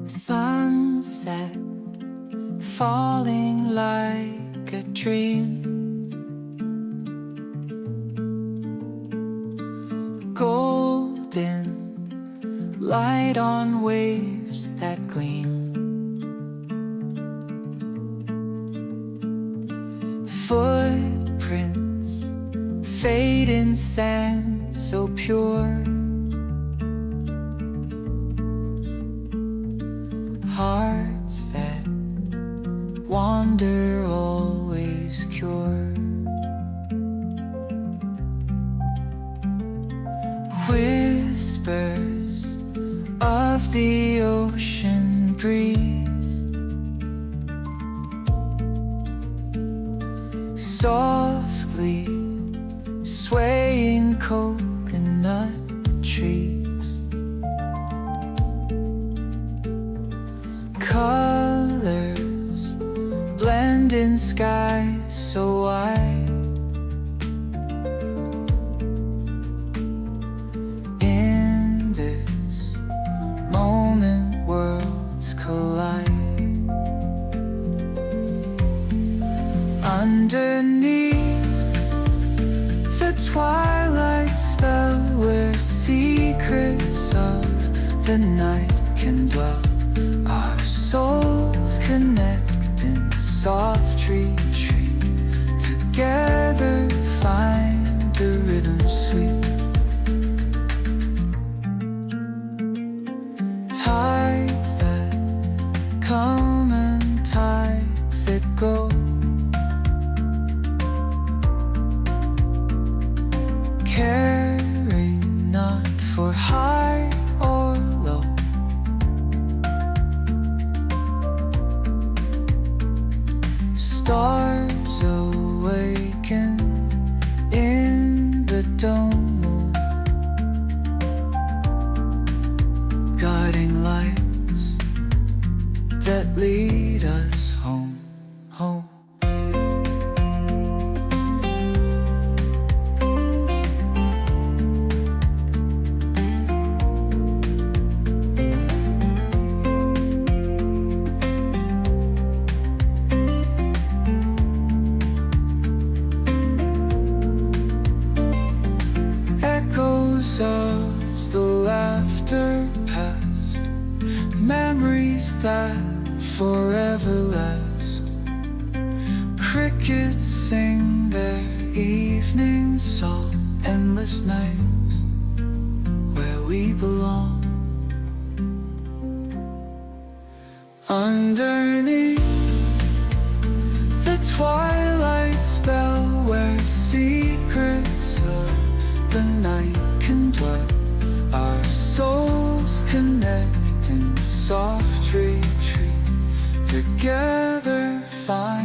Sunset falling like a dream, golden light on waves that gleam, footprints fade in sand so pure, hearts that wander always cure. Whispers of the ocean breeze, softly swaying coconut trees, colors blend in skies so wide, in this moment worlds collide. Underneath the twilight spell where secrets of the night can dwell, our souls connect in soft retreat, together find a rhythm sweet. Tides that come and tides that go, caring not for high or low, stars awaken in the dome, guiding lights that lead us home, home. Echoes of the laughter past, memories that forever last. Crickets sing their evening song, endless nights where we belong. Underneath the twilight spell where secrets of the night can dwell, our souls connect in soft retreat, together find